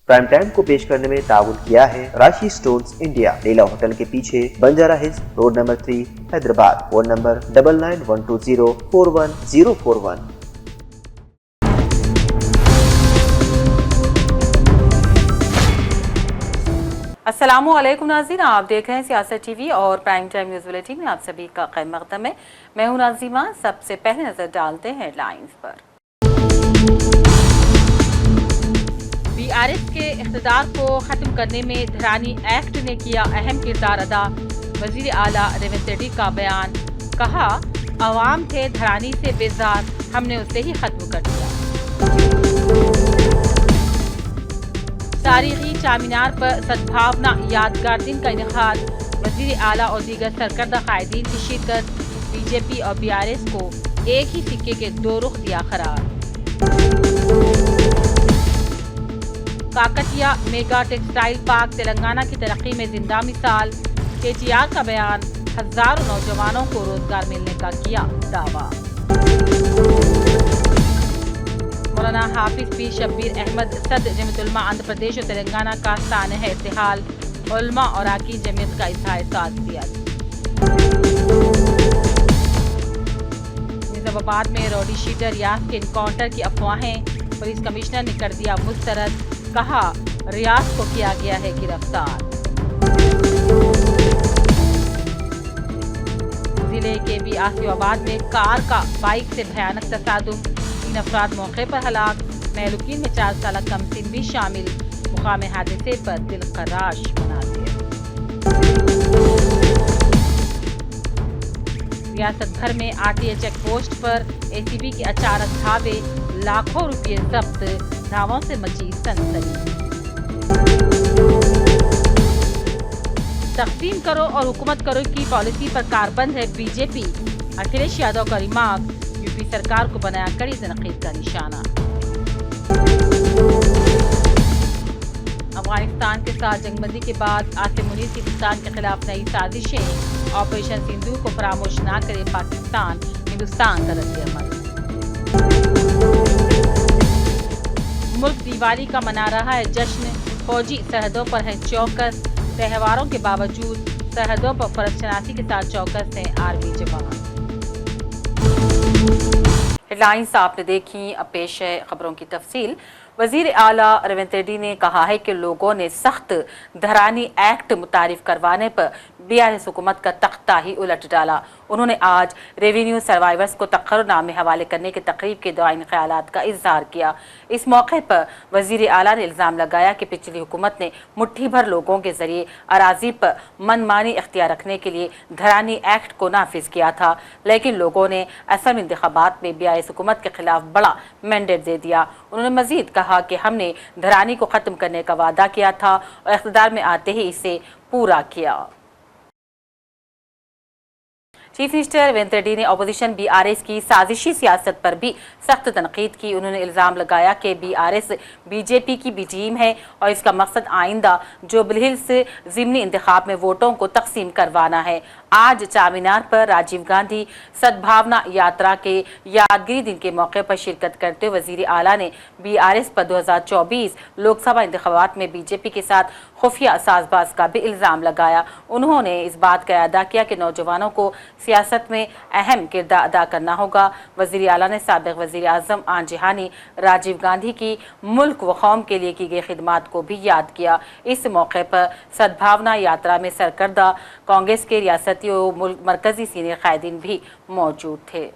Prime time को पेश करने में ताउन किया है राशि स्टोन्स इंडिया, लीला होटल के पीछे, Banjara hills, road number 3, Hyderabad. Phone number 9912041041। अस्सलामुअलैकुम नाज़रीन, आप देख रहे हैं सियासत टीवी और प्राइम टाइम न्यूज़ बुलेटिन में आप सभी का खैर मक़दम है। मैं हूं नाज़िमा। सबसे पहले नजर डालते हैं हेडलाइंस पर। बीआरएस के इक़्तिदार को ख़त्म करने में धरानी एक्ट ने किया अहम किरदार अदा। वज़ीर आला रेवंत रेड्डी का बयान, कहा अवाम थे धरानी से बेजार, हमने उसे ही ख़त्म कर दिया। तारीखी चामीनार पर सद्भावना यादगार दिन का इनेकाद, वज़ीर आला और दीगर सरकर्दा कायदीन की शिरकत। बीजेपी और बीआरएस को एक ही सिक्के के दो रुख दिया करार। Kakatiya mega textile park Telangana की तरक्की में जिंदा मिसाल। केटीआर का बयान, हजारों नौजवानों को रोजगार मिलने का किया दावा। मौलाना हाफिज पीर शब्बीर अहमद सदर जमीयत उलमा आंध्र प्रदेश और तेलंगाना का सानह इर्तिहाल, उलमा और अरकान जमीयत का इज़हार ताज़ियत। निजामाबाद में रौडी शीटर रियाज के इनकाउंटर की अफवाहें, पुलिस कमिश्नर ने कर दिया मुस्तरद, कहा रियाज को किया गया है गिरफ्तार। जिले के आसिफाबाद में कार का बाइक से भयानक तसादुम, 3 अफराद मौके पर हलाक, महलूकीन में 4 साल कमसिन भी शामिल। मुकाम हादसे पर दिल खराश मनाजिर। रियासत भर में आरटीए चेक पोस्ट पर एसीबी के अचानक धावे, लाखों रुपये जब्त, धावों से मची सनसनी। तकसीम करो और हुकूमत करो की पॉलिसी पर कारबंद है बीजेपी, अखिलेश यादव का रिमार्क, यूपी सरकार को बनाया कड़ी तनकीद का निशाना। अफगानिस्तान के साथ जंगबंदी के बाद आसिम मुनीर की हिंदुस्तान के खिलाफ नई साजिशें, ऑपरेशन सिंधु को फरामोश न करे पाकिस्तान, हिंदुस्तान का रद्द-ए-अमल। मुल्क दिवाली का मना रहा है जश्न, फौजी सरहदों पर है चौकस, त्योहारों के बावजूद सरहदों पर फर्जशनासी के साथ चौकस हैं आर्मी जवान। हेडलाइंस आपने देखी, अब पेश है खबरों की तफसील। वज़ीर आला रेवंत रेड्डी ने कहा है कि लोगों ने सख्त धरानी एक्ट मुतारिफ करवाने पर बीआरएस हुकूमत का तख्ता ही उलट डाला। उन्होंने आज रेवेन्यू सर्वाइवर्स को तकर्रुनामे हवाले करने की तकरीब के दौरान ख्यालात का इजहार किया। इस मौके पर वज़ीर आला ने इल्ज़ाम लगाया कि पिछली हुकूमत ने मुट्ठी भर लोगों के जरिए अराजी पर मनमानी इख्तियार रखने के लिए धरानी एक्ट को नाफिज किया था, लेकिन लोगों ने असम इंतखाबात में बीआरएस हुकूमत के खिलाफ बड़ा मैंडेट दे दिया। उन्होंने मजीद कहा कि हमने धरानी को खत्म करने का वादा किया था और इख्तिदार में आते ही इसे पूरा किया। चीफ मिनिस्टर रेवंत रेड्डी ने अपोजिशन बीआरएस की साजिशी सियासत पर भी सख्त तनकीद की। उन्होंने इल्ज़ाम लगाया कि बीआरएस बीजेपी की भी टीम है और इसका मकसद आइंदा जुबली हिल्स ज़िमनी इंतखाब में वोटों को तकसीम करवाना है। आज चामीनार पर राजीव गांधी सद्भावना यात्रा के यादगिरी दिन के मौके पर शिरकत करते हुए वज़ीर आला ने बीआरएस पर 2024 लोकसभा इंतखाबात में बीजेपी के साथ खुफिया साजबाज का भी इल्ज़ाम लगाया। उन्होंने इस बात का अदा किया कि नौजवानों को सियासत में अहम किरदार अदा करना होगा। वज़ीर आला ने साबिक़ वज़ीर आज़म आन जहानी राजीव गांधी की मुल्क व कौम के लिए की गई खिदमात को भी याद किया। इस मौके पर सद्भावना यात्रा में सरकर्दा कांग्रेस के रियासती और मरकजी सीनियर कायदीन भी मौजूद थे।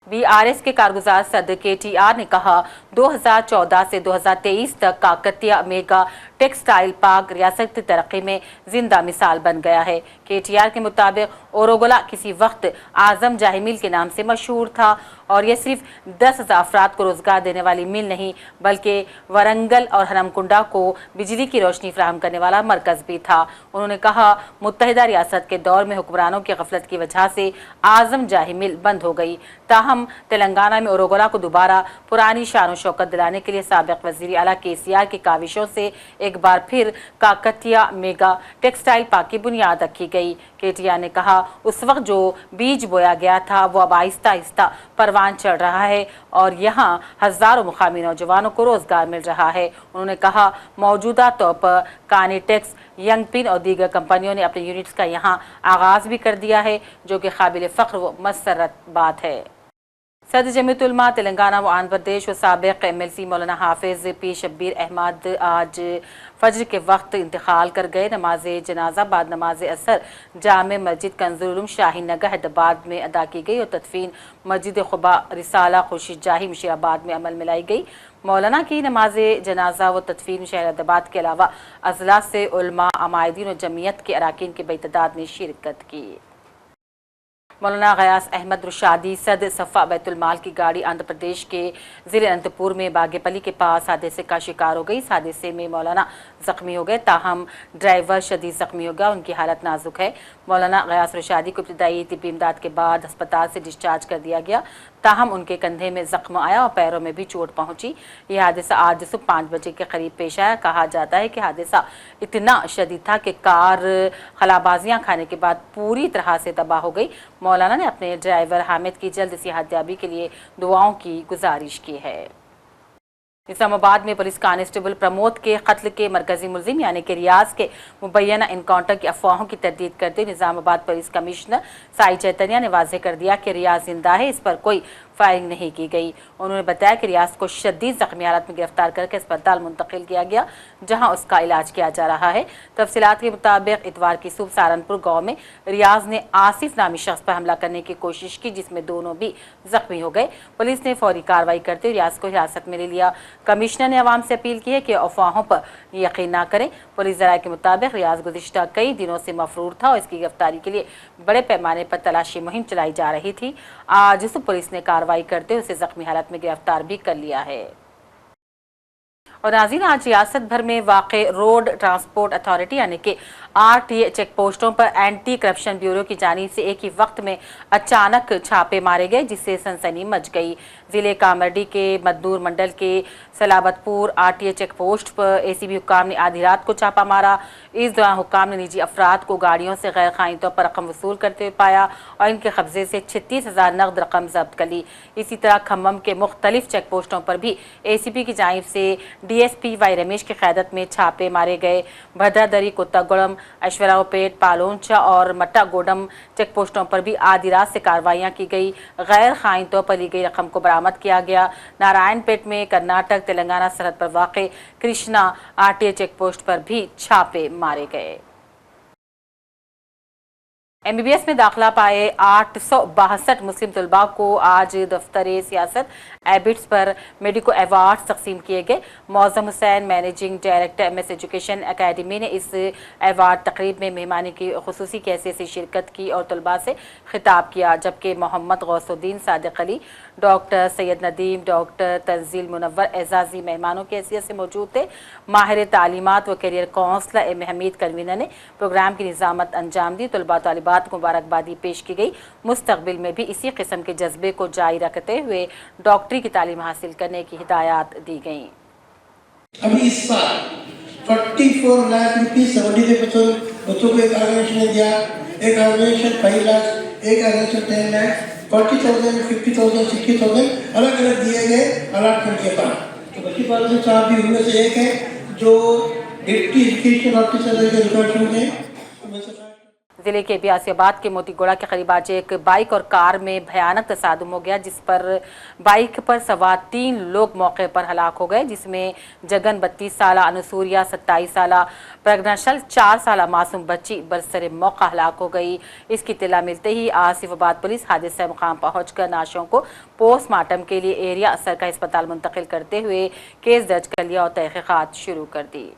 बीआरएस के कारगुजार सदर केटीआर ने कहा 2014 से 2023 तक काकतिया मेगा टेक्सटाइल पार्क रियासत की तरक्की में जिंदा मिसाल बन गया है। केटीआर के मुताबिक ओरोगोला किसी वक्त आजम जाही मिल के नाम से मशहूर था और यह सिर्फ 10,000 अफराद को रोजगार देने वाली मिल नहीं बल्कि वरंगल और हरमकुंडा को बिजली की रोशनी फराहम करने वाला मरकज भी था। उन्होंने कहा मुत्तहिदा रियासत के दौर में हुक्मरानों की गफलत की वजह से आजम जाही मिल बंद हो गई, ताहम तेलंगाना में ओरोगोला को दोबारा पुरानी शान शौकत दिलाने के लिए साबिक़ वज़ीर आला केसीआर की काविशों से एक बार फिर काकतिया मेगा टेक्सटाइल पार्क की बुनियाद रखी गई। केटीआर ने कहा उस वक्त जो बीज बोया गया था वो अब आहिस्ता आहिस्ता परवान परवान चढ़ रहा है और यहाँ हजारों मुकामी नौजवानों को रोजगार मिल रहा है। उन्होंने कहा, मौजूदा तौर पर कानीटेक्स, यंगपिन और दीगर कंपनियों ने अपने यूनिट्स का यहाँ आगाज भी कर दिया है, जो कि काबिल फख्र व मसरत बात है। सदर जमीयत उलमा तेलंगाना व आंध्र प्रदेश व साबिक MLC मौलाना हाफिज पी शब्बीर अहमद आज फजर के वक्त इंतकाल कर गए। नमाज जनाजा बाद नमाज असर जामे मस्जिद कंजुल उलूम शाहीन नगर हैदराबाद में अदा की गई और तदफीन मस्जिद खुबा रिसाला खुर्शीद जाही मुशीराबाद में अमल में लाई गई। मौलाना की नमाज जनाजा व तदफीन शहर हैदराबाद के अलावा अजला से उलमा, अमायदीन और जमीयत के अरकान की बेतदाद ने शिरकत की। मौलाना गयास अहमद रुशादी सद सफ़ा बैतुल माल की गाड़ी आंध्र प्रदेश के ज़िले अनंतपुर में बागेपल्ली के पास हादसे का शिकार हो गई। इस हादसे में मौलाना जख्मी हो गए, ताहम ड्राइवर शदीद जख्मी हो गया, उनकी हालत नाजुक है। मौलाना गयास रुशादी को इब्तदाई तिब्बी इमदाद के बाद अस्पताल से डिस्चार्ज कर दिया गया, ताहम उनके कंधे में जख्म आया और पैरों में भी चोट पहुंची। यह हादसा आज सुबह 5 बजे के करीब पेश आया। कहा जाता है कि हादसा इतना शदीद था कि कार खलाबाजियां खाने के बाद पूरी तरह से तबाह हो गई। मौलाना ने अपने ड्राइवर हामिद की जल्द सेहतयाबी के लिए दुआओं की गुजारिश की है। इस्लामाबाद में पुलिस कांस्टेबल प्रमोद के कत्ल के मरकजी मुलजिम यानी कि रियाज के मुबैना इनकाउंटर की अफवाहों की तरदीद करते हुए निजामाबाद पुलिस कमिश्नर साई चैतन्या ने वाज़ेह कर दिया कि रियाज जिंदा है, इस पर कोई फायरिंग नहीं की गई। उन्होंने बताया कि रियाज को शदीद जख्मी हालत में गिरफ्तार करके अस्पताल मुंतकिल किया गया, जहां उसका इलाज किया जा रहा है। तफसीलात के मुताबिक इतवार की सुबह सहारनपुर गाँव में रियाज ने आसिफ नामी शख्स पर हमला करने की कोशिश की, जिसमें दोनों भी जख्मी हो गए। पुलिस ने फौरी कार्रवाई करते हुए रियाज को हिरासत में ले लिया। कमिश्नर ने अवाम से अपील की है कि अफवाहों पर यकीन न करें। पुलिस ज़राए के मुताबिक रियाज गुज़िश्ता कई दिनों से मफरूर था और इसकी गिरफ्तारी के लिए बड़े पैमाने पर तलाशी मुहिम चलाई जा रही थी। आज पुलिस ने कार्रवाई करते हुए उसे जख्मी हालत में गिरफ्तार भी कर लिया है। और नाज़रीन, आज रियासत भर में वाक़े रोड ट्रांसपोर्ट अथॉरिटी यानी कि RTA चेक पोस्टों पर एंटी करप्शन ब्यूरो की जानिब से एक ही वक्त में अचानक छापे मारे गए, जिससे सनसनी मच गई। ज़िले कामरडी के मदनूर मंडल के सलाबतपुर RTA चेक पोस्ट पर ACB हुक्काम ने आधी रात को छापा मारा। इस दौरान हुक्काम ने निजी अफराद को गाड़ियों से गैर कानूनी तौर पर रकम वसूल करते हुए पाया और इनके कब्जे से 36,000 नकद रकम जब्त कर ली। इसी तरह खम्मम के मुख्तलिफ चेक पोस्टों पर भी ACB की जानिब से DSP वाई रमेश की क़यादत में छापे मारे गए। भद्रादरी, कोत्तागुड़म, ऐश्वर्यापेट, पालोंचा और मट्टागोडम चेक पोस्टों पर भी आधी रात से कार्रवाइयाँ की गई। गैर कानूनी तौर पर ली गई रकम को बरामद किया गया। नारायणपेट में कर्नाटक तेलंगाना सरहद पर वाक़े कृष्णा RTA चेक पोस्ट पर भी छापे मारे गए। MBBS में दाखिला पाए 862 मुस्लिम तलबा को आज दफ्तर सियासत एबिट्स पर मेडिको अवार्ड तकसीम किए गए। Mauzam Hussain, managing director MS education academy ने इस अवार्ड तकरीब में मेहमानी की खुसूसी कैसे से शिरकत की और तलबा से खिताब किया, जबकि मोहम्मद गौसुद्दीन, सादिक अली, डॉक्टर सैयद नदीम, डॉक्टर तंजील मुनव्वर एजाजी मेहमानों की हैसियत से मौजूद थे। माहिर तालीमात व career counsellor M Hameed convener ने प्रोग्राम की निज़ामत अंजाम दी। तलबा तालिबात को मुबारकबादी पेश की गई। मुस्तकबिल में भी इसी किस्म के जज्बे को जारी रखते हुए डॉक्टरी की तालीम हासिल करने की हिदायत दी गई। अभी इस साल 44 लाख रुपीस 75% बच्चों को एक ऑर्गेनाइजेशन ने दिया, एक ऑर्गेनाइजेशन 5 लाख, एक ऑर्गेनाइजेशन 10 लाख, 40,000, 50,000, 60,000 अलग अलग दिए गए अलॉटमेंट के बाद। तो बच्ची पालन साहब भी उनमें से एक है जो डिप्टी एजुकेशन ऑफिसर के रिकॉर्ड में। जिले के बियासियाबाद के मोतीगोड़ा के करीब आज एक बाइक और कार में भयानक तसादुम हो गया, जिस पर बाइक पर सवार 3 लोग मौके पर हलाक हो गए, जिसमें जगन 32 साला, अनुसूरिया 27 साला, प्रज्ञाशल 4 साला मासूम बच्ची बरसरे मौका हलाक हो गई। इसकी इत्तला मिलते ही आसिफाबाद पुलिस हादसे मुकाम पहुंचकर नाशों को पोस्टमार्टम के लिए एरिया सरकारी अस्पताल मुंतकिल करते हुए केस दर्ज कर लिया और तहकीकात शुरू कर दी।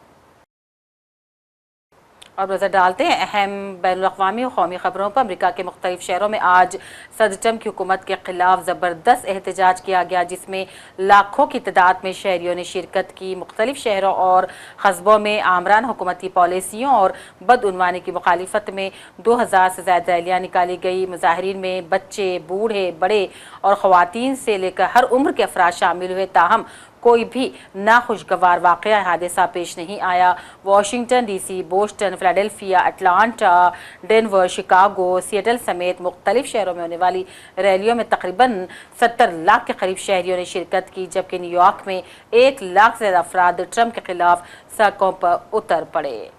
और नजर डालते हैं अहम बैनुल-अक़वामी और कौमी खबरों पर। अमरीका के मुख्तलिफ शहरों में आज सदर ट्रंप की हुकूमत के खिलाफ ज़बरदस्त एहतजाज किया गया, जिसमें लाखों की तादाद में शहरियों ने शिरकत की। मुख्तलिफ शहरों और कस्बों में आमरान हुकूमती पॉलिसियों और बदउनवानी की मुखालिफत में 2000 से ज़्यादा रैलियाँ निकाली गई। मुजाहिरीन में बच्चे, बूढ़े, बड़े और ख़वातीन से लेकर हर उम्र के अफराद शामिल हुए, ताहम कोई भी नाखुशगवार वाकया हादसा पेश नहीं आया। Washington DC, Boston, Philadelphia, Atlanta, Denver, Chicago, Seattle समेत मुख्तलिफ शहरों में होने वाली रैलियों में तकरीबन 70 लाख के करीब शहरियों ने शिरकत की, जबकि न्यूयॉर्क में 1 लाख से ज़्यादा अफराद ट्रंप के खिलाफ सड़कों पर उतर पड़े।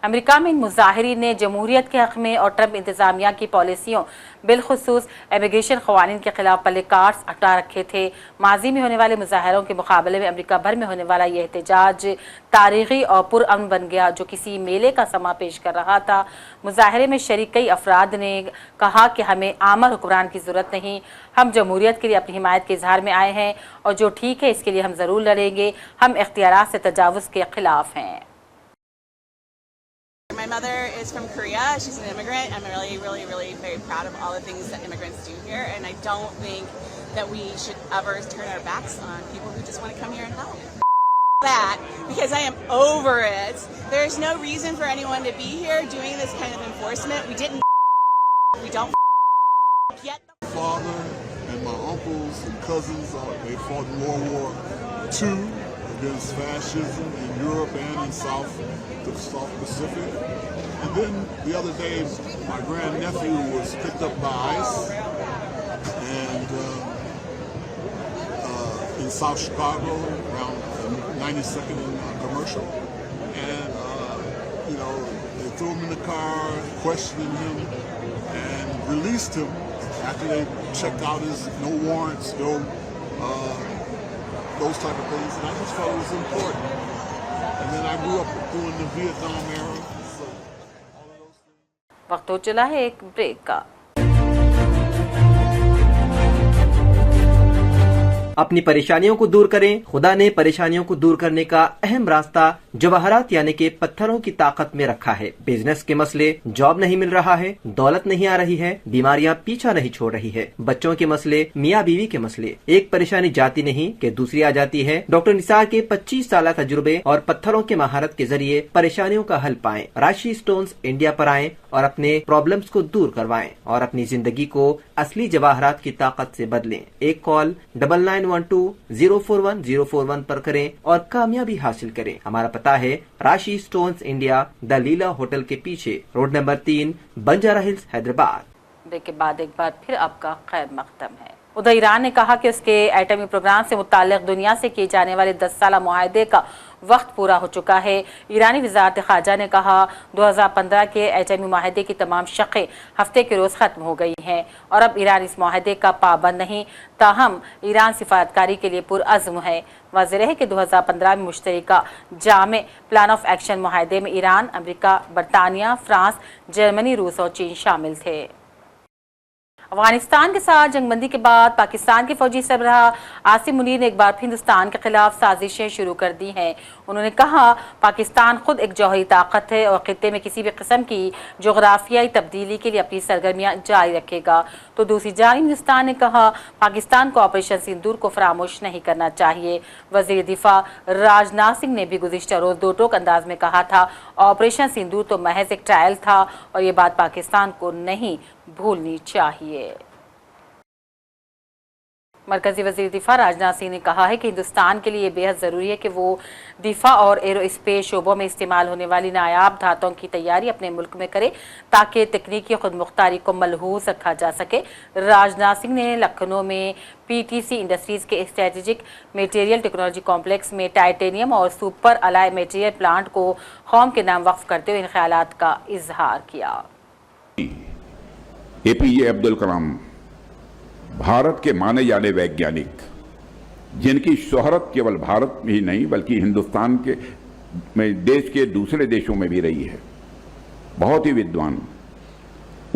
अमेरिका में इन मुजाहिरीन ने जमहूरियत के हक़ में और ट्रंप इंतज़ामिया की पॉलिसियों बिलखुसूस इमिग्रेशन क़वानीन के खिलाफ प्ले कार्ड्स हटा रखे थे। माजी में होने वाले मुजाहरों के मुकाबले में अमेरिका भर में होने वाला यह एहतजाज तारीख़ी और पुरअमन बन गया, जो किसी मेले का समा पेश कर रहा था। मुजाहरे में शरीक कई अफराद ने कहा कि हमें आमर हुक्मरान की ज़रूरत नहीं, हम जमहूरियत के लिए अपनी हिमायत के इजहार में आए हैं और जो ठीक है इसके लिए हम ज़रूर लड़ेंगे। हम इख्तियारात से तजावुज़ के खिलाफ हैं। My mother is from Korea. She's an immigrant. I'm really very proud of all the things that immigrants do here, and I don't think that we should ever turn our backs on people who just want to come here and help. That, because I am over it. There's no reason for anyone to be here doing this kind of enforcement. We don't get the father and my uncles and cousins, they fought in World War II against fascism in Europe and in the South Pacific. And then the other day, my grandnephew was picked up by ICE and in South Chicago, around 92nd and Commercial. And, they threw him in the car, questioning him, and released him after they checked out his no warrants, those type of things, and I just felt it was important. And then I grew up during the Vietnam era, so all of those things. वक्त हो चला है एक break का। अपनी परेशानियों को दूर करें। खुदा ने परेशानियों को दूर करने का अहम रास्ता जवाहरात यानी कि पत्थरों की ताकत में रखा है। बिजनेस के मसले, जॉब नहीं मिल रहा है, दौलत नहीं आ रही है, बीमारियां पीछा नहीं छोड़ रही है, बच्चों के मसले, मियाँ बीवी के मसले, एक परेशानी जाती नहीं कि दूसरी आ जाती है। डॉक्टर निसार के 25 साल तजुर्बे और पत्थरों के महारत के जरिए परेशानियों का हल पाएं। राशि स्टोन्स इंडिया पर आएं और अपने प्रॉब्लम्स को दूर करवाएं और अपनी जिंदगी को असली जवाहरात की ताकत से बदलें। एक कॉल 9912-041-041 पर करें और कामयाबी हासिल करें। हमारा पता है Rashi Stones India, the Leela hotel के पीछे, road number 3, Banjara Hills, Hyderabad. Break के बाद एक बार फिर आपका खैर मकदम है। उधर ईरान ने कहा कि उसके एटमी प्रोग्राम से मुताल्लिक दुनिया से किए जाने वाले 10 साला मुआहदे का वक्त पूरा हो चुका है। ईरानी वज़ारत ख़ारजा ने कहा 2015 के एटमी मुआहदे की तमाम शक़ें हफ्ते के रोज़ ख़त्म हो गई हैं और अब ईरान इस मुआहदे का पाबंद नहीं, ताहम ईरान सिफारतकारी के लिए पुरअज़्म है। वाज़ेह है कि 2015 में मुश्तरका जामे प्लान ऑफ एक्शन मुआहदे में ईरान, अमेरिका, बरतानिया, फ्रांस, जर्मनी, रूस और चीन शामिल थे। अफगानिस्तान के साथ जंगबंदी के बाद पाकिस्तान के फौजी सरबराह आसिम मुनीर ने एक बार फिर हिंदुस्तान के खिलाफ साजिशें शुरू कर दी हैं। उन्होंने कहा पाकिस्तान खुद एक जौहरी ताकत है और खित्ते में किसी भी किस्म की जोग्राफियाई तब्दीली के लिए अपनी सरगर्मियां जारी रखेगा। तो दूसरी जानिब हिंदुस्तान ने कहा पाकिस्तान को ऑपरेशन सिंदूर को फरामोश नहीं करना चाहिए। वज़ीर दिफा राजनाथ सिंह ने भी गुज़िश्ता रोज़ दो टोक अंदाज में कहा था ऑपरेशन सिंदूर तो महज एक ट्रायल था और ये बात पाकिस्तान को नहीं भूलनी चाहिए। मरकजी वज़ीर दिफा राजनाथ सिंह ने कहा है कि हिंदुस्तान के लिए बेहद ज़रूरी है कि वो दिफा और एरोस्पेस शोबों में इस्तेमाल होने वाली नायाब धातुओं की तैयारी अपने मुल्क में करे ताकि तकनीकी खुदमुख्तारी को मलहूज़ रखा जा सके। राजनाथ सिंह ने लखनऊ में PTC इंडस्ट्रीज़ के स्ट्रेटेजिक मटेरियल टेक्नोलॉजी कॉम्प्लेक्स में टाइटेनियम और सुपर अलाय मटेरियल प्लांट को कौम के नाम वक्फ करते हुए इन ख्यालात का इजहार किया। APJ अब्दुल कलाम भारत के माने जाने वैज्ञानिक, जिनकी शोहरत केवल भारत में ही नहीं बल्कि हिंदुस्तान के में देश के दूसरे देशों में भी रही है, बहुत ही विद्वान,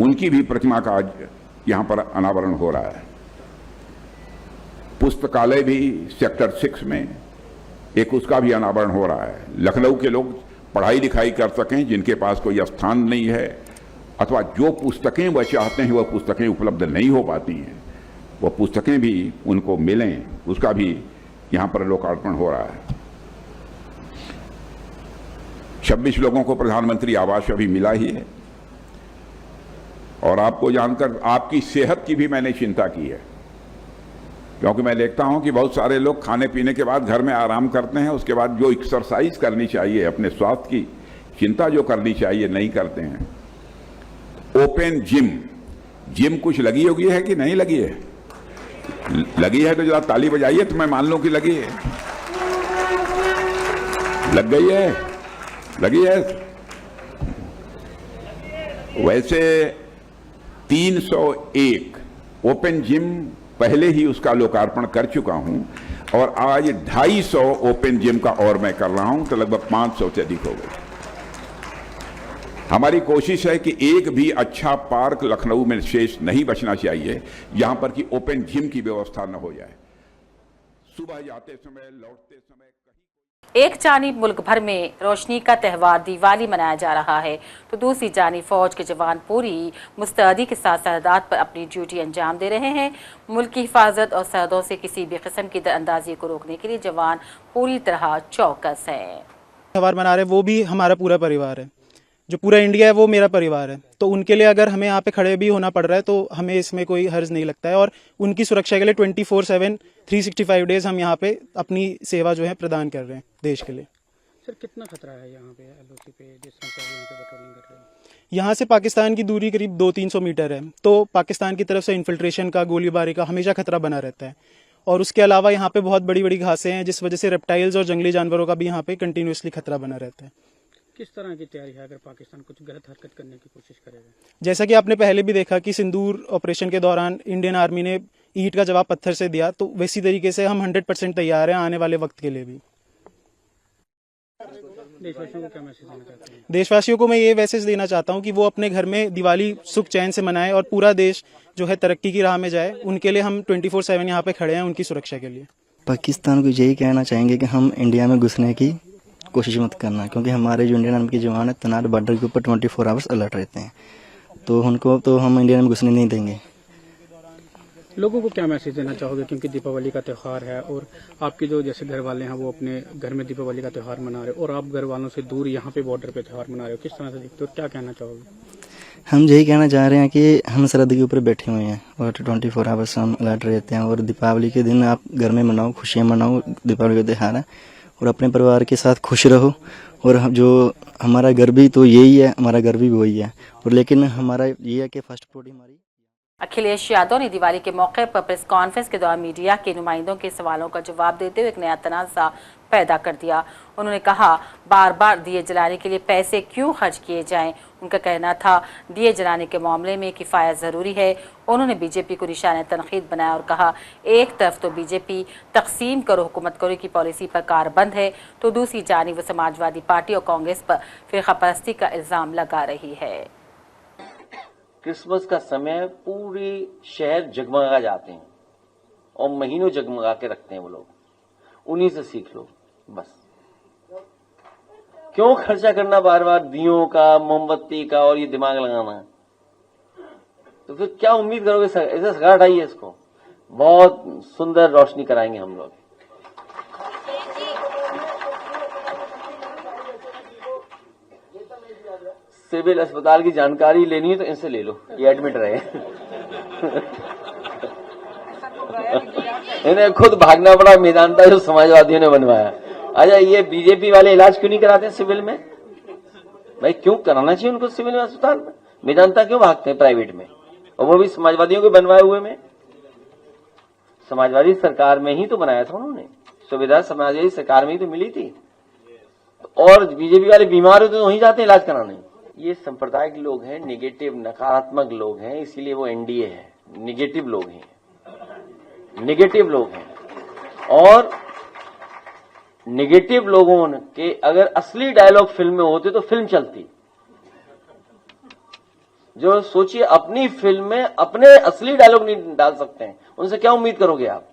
उनकी भी प्रतिमा का आज यहां पर अनावरण हो रहा है। पुस्तकालय भी सेक्टर 6 में एक उसका भी अनावरण हो रहा है। लखनऊ के लोग पढ़ाई लिखाई कर सकें, जिनके पास कोई स्थान नहीं है अथवा जो पुस्तकें वह चाहते हैं वह पुस्तकें उपलब्ध नहीं हो पाती हैं, वह पुस्तकें भी उनको मिलें, उसका भी यहां पर लोकार्पण हो रहा है। 26 लोगों को प्रधानमंत्री आवास अभी मिला ही है और आपको जानकर आपकी सेहत की भी मैंने चिंता की है। क्योंकि मैं देखता हूं कि बहुत सारे लोग खाने पीने के बाद घर में आराम करते हैं, उसके बाद जो एक्सरसाइज करनी चाहिए, अपने स्वास्थ्य की चिंता जो करनी चाहिए, नहीं करते हैं। ओपन जिम कुछ लगी होगी है कि नहीं लगी है? लगी है तो जरा ताली बजाइए तो मैं मान लूं कि लगी है। लग गई है, लगी है। वैसे 301 ओपन जिम पहले ही उसका लोकार्पण कर चुका हूं और आज 250 ओपन जिम का और मैं कर रहा हूं, तो लगभग 500 से अधिक हो गए। हमारी कोशिश है कि एक भी अच्छा पार्क लखनऊ में शेष नहीं बचना चाहिए यहां पर कि ओपन जिम की व्यवस्था न हो जाए। सुबह जाते समय, लौटते समय एक जानिब मुल्क भर में रोशनी का त्यौहार दिवाली मनाया जा रहा है, तो दूसरी जानिब फौज के जवान पूरी मुस्तैदी के साथ सरहदात पर अपनी ड्यूटी अंजाम दे रहे हैं। मुल्क की हिफाजत और सरहदों से किसी भी किस्म की दरअंदाजी को रोकने के लिए जवान पूरी तरह चौकस हैं। त्यौहार मना रहे वो भी हमारा पूरा परिवार है, जो पूरा इंडिया है वो मेरा परिवार है, तो उनके लिए अगर हमें यहाँ पे खड़े भी होना पड़ रहा है तो हमें इसमें कोई हर्ज नहीं लगता है। और उनकी सुरक्षा के लिए 24/7 365 डेज हम यहाँ पे अपनी सेवा जो है प्रदान कर रहे हैं देश के लिए। सर कितना खतरा है यहाँ पे एलओसी पे, जिस तरह से यहाँ पे पेट्रोलिंग कर रहे हैं? यहाँ से पाकिस्तान की दूरी करीब 200-300 मीटर है, तो पाकिस्तान की तरफ से इन्फिल्ट्रेशन का, गोलीबारी का हमेशा खतरा बना रहता है। और उसके अलावा यहाँ पे बहुत बड़ी बड़ी घासें हैं, जिस वजह से रेप्टाइल्स और जंगली जानवरों का भी यहाँ पे कंटिन्यूसली खतरा बना रहता है। किस तरह की तैयारी है अगर पाकिस्तान कुछ गलत हरकत करने की कोशिश करेगा? जैसा कि आपने पहले भी देखा कि सिंदूर ऑपरेशन के दौरान इंडियन आर्मी ने ईंट का जवाब पत्थर से दिया, तो वैसी तरीके से हम 100% तैयार हैं आने वाले वक्त के लिए भी। देशवासियों को क्या मैसेज देना चाहते हैं? देशवासियों को मैं ये मैसेज देना चाहता हूँ कि वो अपने घर में दिवाली सुख चैन से मनाएं और पूरा देश जो है तरक्की की राह में जाए। उनके लिए हम 24/7 यहाँ पे खड़े हैं उनकी सुरक्षा के लिए। पाकिस्तान को यही कहना चाहेंगे कि हम इंडिया में घुसने की कोशिश मत करना, क्योंकि हमारे जो इंडियन आर्मी के जवान है तैनात बॉर्डर के ऊपर 24 आवर्स अलर्ट रहते हैं, तो उनको तो हम इंडिया में घुसने नहीं देंगे। लोगों को क्या मैसेज देना चाहोगे, क्योंकि दीपावली का त्यौहार है और आपके जो जैसे घर वाले हैं वो अपने घर में दीपावली का त्यौहार मना रहे हो और आप घर वालों से दूर यहाँ पे बॉर्डर पे त्यौहार मना रहे हो, किस तरह से देखते हो, क्या कहना चाहोगे? हम यही कहना चाह रहे हैं कि हम सरहद के ऊपर बैठे हुए हैं और 24 आवर्स हम अलर्ट रहते हैं, और दीपावली के दिन आप घर में मनाओ, खुशियाँ मनाओ, दीपावली का त्यौहार है, और अपने परिवार के साथ खुश रहो। और जो हमारा घर भी तो यही है, हमारा घर भी वही है, और लेकिन हमारा ये है कि फर्स्ट प्रायोरिटी हमारी। अखिलेश यादव ने दिवाली के मौके पर प्रेस कॉन्फ्रेंस के दौरान मीडिया के नुमाइंदों के सवालों का जवाब देते हुए एक नया तनाज़ा पैदा कर दिया। उन्होंने कहा, बार बार दिए जलाने के लिए पैसे क्यों खर्च किए जाएं? उनका कहना था दिए जलाने के मामले में किफ़ायत ज़रूरी है। उन्होंने बीजेपी को निशाने तनकीद बनाया और कहा, एक तरफ तो बीजेपी तकसीम करो हुकूमत करो की पॉलिसी पर कारबंद है, तो दूसरी जानिब वो समाजवादी पार्टी और कांग्रेस पर फ़िरका परस्ती का इल्ज़ाम लगा रही है। क्रिसमस का समय पूरी शहर जगमगा जाते हैं और महीनों जगमगा के रखते हैं वो लोग, उन्हीं से सीख लो बस। क्यों खर्चा करना बार बार दियों का, मोमबत्ती का और ये दिमाग लगाना? तो फिर क्या उम्मीद करोगे? ऐसे सगा हटाइए इसको, बहुत सुंदर रोशनी कराएंगे हम लोग। सिविल अस्पताल की जानकारी लेनी है तो इनसे ले लो, ये एडमिट रहे। इन्हें खुद भागना पड़ा मेदांता जो समाजवादियों ने बनवाया। अच्छा, ये बीजेपी वाले इलाज क्यों नहीं कराते सिविल में? भाई क्यों कराना चाहिए उनको सिविल में, अस्पताल में? मेदांता क्यों भागते हैं प्राइवेट में, और वो भी समाजवादियों के बनवाए हुए में? समाजवादी सरकार में ही तो बनाया था उन्होंने, सुविधा समाजवादी सरकार में ही तो मिली थी। और बीजेपी वाले बीमार होते तो वहीं जाते हैं इलाज कराने। ये सांप्रदायिक लोग हैं, निगेटिव नकारात्मक लोग हैं, इसीलिए वो एनडीए है। निगेटिव लोग हैं, निगेटिव लोग हैं। और निगेटिव लोगों के अगर असली डायलॉग फिल्म में होते तो फिल्म चलती। जो सोचिए अपनी फिल्म में अपने असली डायलॉग नहीं डाल सकते हैं, उनसे क्या उम्मीद करोगे आप?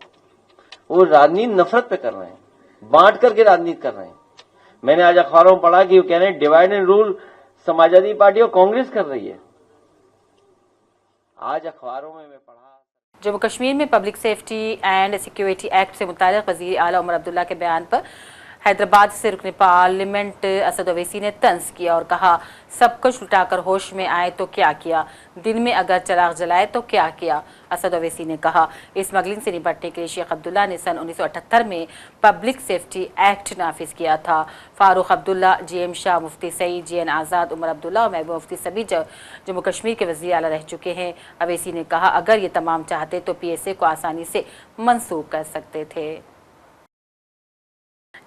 वो राजनीति नफरत पे कर रहे हैं, बांट करके राजनीति कर रहे हैं। मैंने आज अखबारों में पढ़ा कि वो कह रहे हैं divide and rule Samajwadi party और कांग्रेस कर रही है। आज अखबारों में मैं पढ़ा। जम्मू कश्मीर में public safety and security act से मुताल्लिक़ वज़ीर आला उमर अब्दुल्ला के बयान पर हैदराबाद से रुकने पार्लियामेंट असद ओवैसी ने तंज किया और कहा, सब कुछ लुटाकर होश में आए तो क्या किया, दिन में अगर चिराग जलाए तो क्या किया। असद ओवैसी ने कहा, स्मगलिंग से निपटने के लिए शेख अब्दुल्ला ने सन 1978 में पब्लिक सेफ्टी एक्ट नाफिज किया था। फारूक अब्दुल्ला, GM शाह, मुफ्ती सईद, GN आज़ाद, उमर अब्दुल्ला और महबूब मुफ्ती सभी जम्मू कश्मीर के वज़ीर आला रह चुके हैं। ओवैसी ने कहा, अगर ये तमाम चाहते तो PSA को आसानी से मंसूख कर सकते थे।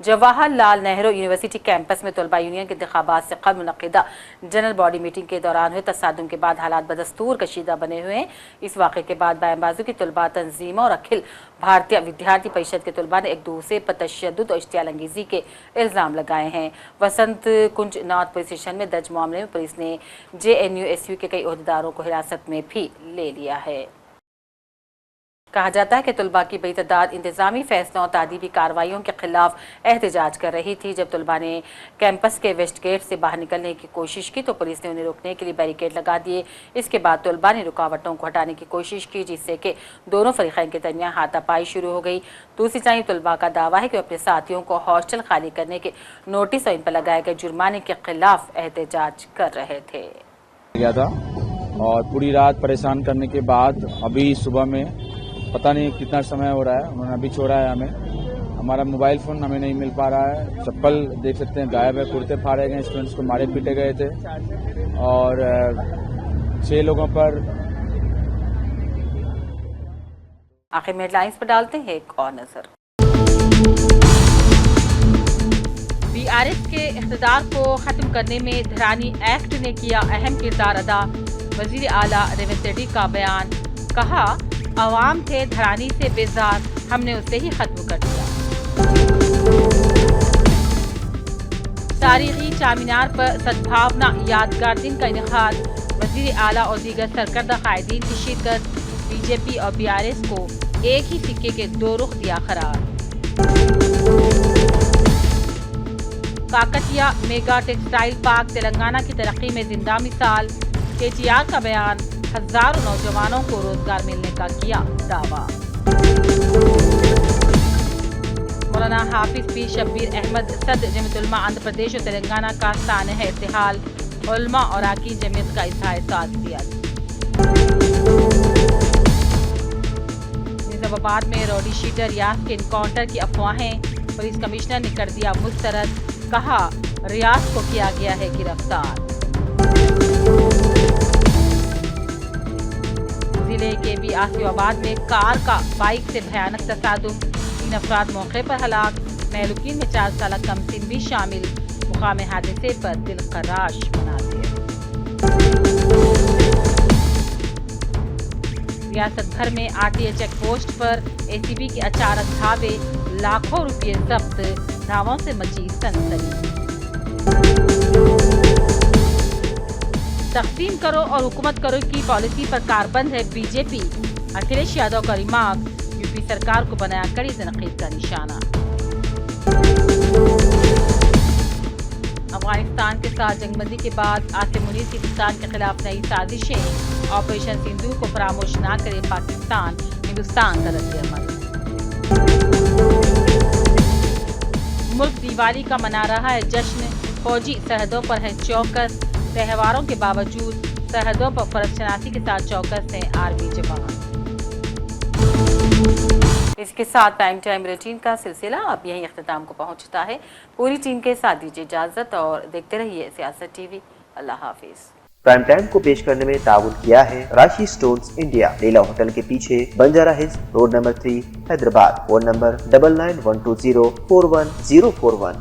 जवाहरलाल नेहरू यूनिवर्सिटी कैंपस में तलबा यूनियन के इंतखाबात से कबल मुनक़िदा जनरल बॉडी मीटिंग के दौरान हुए तसादुम के बाद हालात बदस्तूर कशीदा बने हुए हैं। इस वाक़े के बाद बयानबाजों की तलबा तंजीमों और अखिल भारतीय विद्यार्थी परिषद के तलबा ने एक दूसरे पर तशद्दुद और इश्तियाल अंगेज़ी के इल्ज़ाम लगाए हैं। वसंत कुंज नॉर्थ पुलिस स्टेशन में दर्ज मामले में पुलिस ने JNU-SU के कई ओहदेदारों को हिरासत में भी ले लिया है। कहा जाता है कि तलबा की बड़ी तादाद इंतजामी फैसलों और तादीबी कार्रवाइयों के खिलाफ एहतजाज कर रही थी। जब तलबा ने कैंपस के वेस्ट गेट से बाहर निकलने की कोशिश की तो पुलिस ने उन्हें रोकने के लिए बैरिकेड लगा दिए। इसके बाद तलबा ने रुकावटों को हटाने की कोशिश की, जिससे कि दोनों फरीक़ैन के दरमियान हाथापाई शुरू हो गई। दूसरी जानिब तलबा का दावा है कि वे अपने साथियों को हॉस्टल खाली करने के नोटिस और इन पर लगाए गए जुर्माने के खिलाफ एहतजाज कर रहे थे। गया था और पूरी रात परेशान करने के बाद अभी सुबह में पता नहीं कितना समय हो रहा है, उन्होंने अभी छोड़ा है हमें। हमारा मोबाइल फ़ोन हमें नहीं मिल पा रहा है, चप्पल देख सकते हैं गायब है, कुर्ते फाड़े गए, स्टूडेंट्स को मारे पीटे गए थे और 6 लोगों पर। आखिर में हेडलाइंस पर डालते हैं एक और नजर। BRS के इख्तिदार को खत्म करने में धरानी एक्ट ने किया अहम किरदार अदा। वजीर आला रेवंत रेड्डी का बयान, कहा, अवाम थे धरानी से बेजार, हमने उसे ही खत्म कर दिया। तारीखी चामीनार पर सद्भावना यादगार दिन का इनेकाद, वजीर आला और दीगर सरकर्दा कायदीन की शिरकत। BJP और BRS को एक ही सिक्के के 2 रुख दिया करार। Kakatiya mega textile park Telangana की तरक्की में जिंदा मिसाल। KTR का बयान, हजारों नौजवानों को रोजगार मिलने का किया दावा। मौलाना हाफिज पीर शब्बीर अहमद सदर जमीयत उलमा आंध्र प्रदेश और तेलंगाना का सानह इर्तिहाल, उलमा और अरकान जमीयत का इज़हार ताज़ियत। निजामाबाद में रौडी शीटर रियाज के इनकाउंटर की अफवाहें, पुलिस कमिश्नर ने कर दिया मुस्तरद, कहा, रियाज को किया गया है गिरफ्तार। जिले के भी आसिफाबाद में कार का बाइक से भयानक तसादुम, 3 अफराद मौके पर हलाक, महलूकीन में 4 साल कमसिन भी शामिल। मुकाम हादसे पर दिल खराश मनाजिर। रियासत भर में RTA चेक पोस्ट पर ACB के अचानक धावे, लाखों रुपये जब्त, धावों से मची सनसनी। तकसीम करो और हुकूमत करो की पॉलिसी पर कारबंद है BJP। अखिलेश यादव का रिमार्क, यूपी सरकार को बनाया कड़ी तनकीद का निशाना। अफगानिस्तान के साथ जंगबंदी के बाद आसिम मुनीर की हिंदुस्तान के खिलाफ नई साजिशें, ऑपरेशन सिंधु को फरामोश न करे पाकिस्तान, हिंदुस्तान का रद्द-ए-अमल। मुल्क दिवाली का मना रहा है जश्न, फौजी सरहदों पर है चौकस, त्योहारों के बावजूद सरहदों पर फर्जशनासी के साथ चौकस हैं आर्मी जवान। इसके साथ प्राइम टाइम बुलेटिन का सिलसिला अब यहीं अख्तिताम को पहुंचता है। पूरी टीम के साथ दीजिए इजाजत और देखते रहिए सियासत TV। अल्लाह हाफिज। प्राइम टाइम को पेश करने में ताउन किया है राशि स्टोन्स इंडिया, लीला होटल के पीछे, Banjara hills, road number 3, Hyderabad. Phone number 9912041041।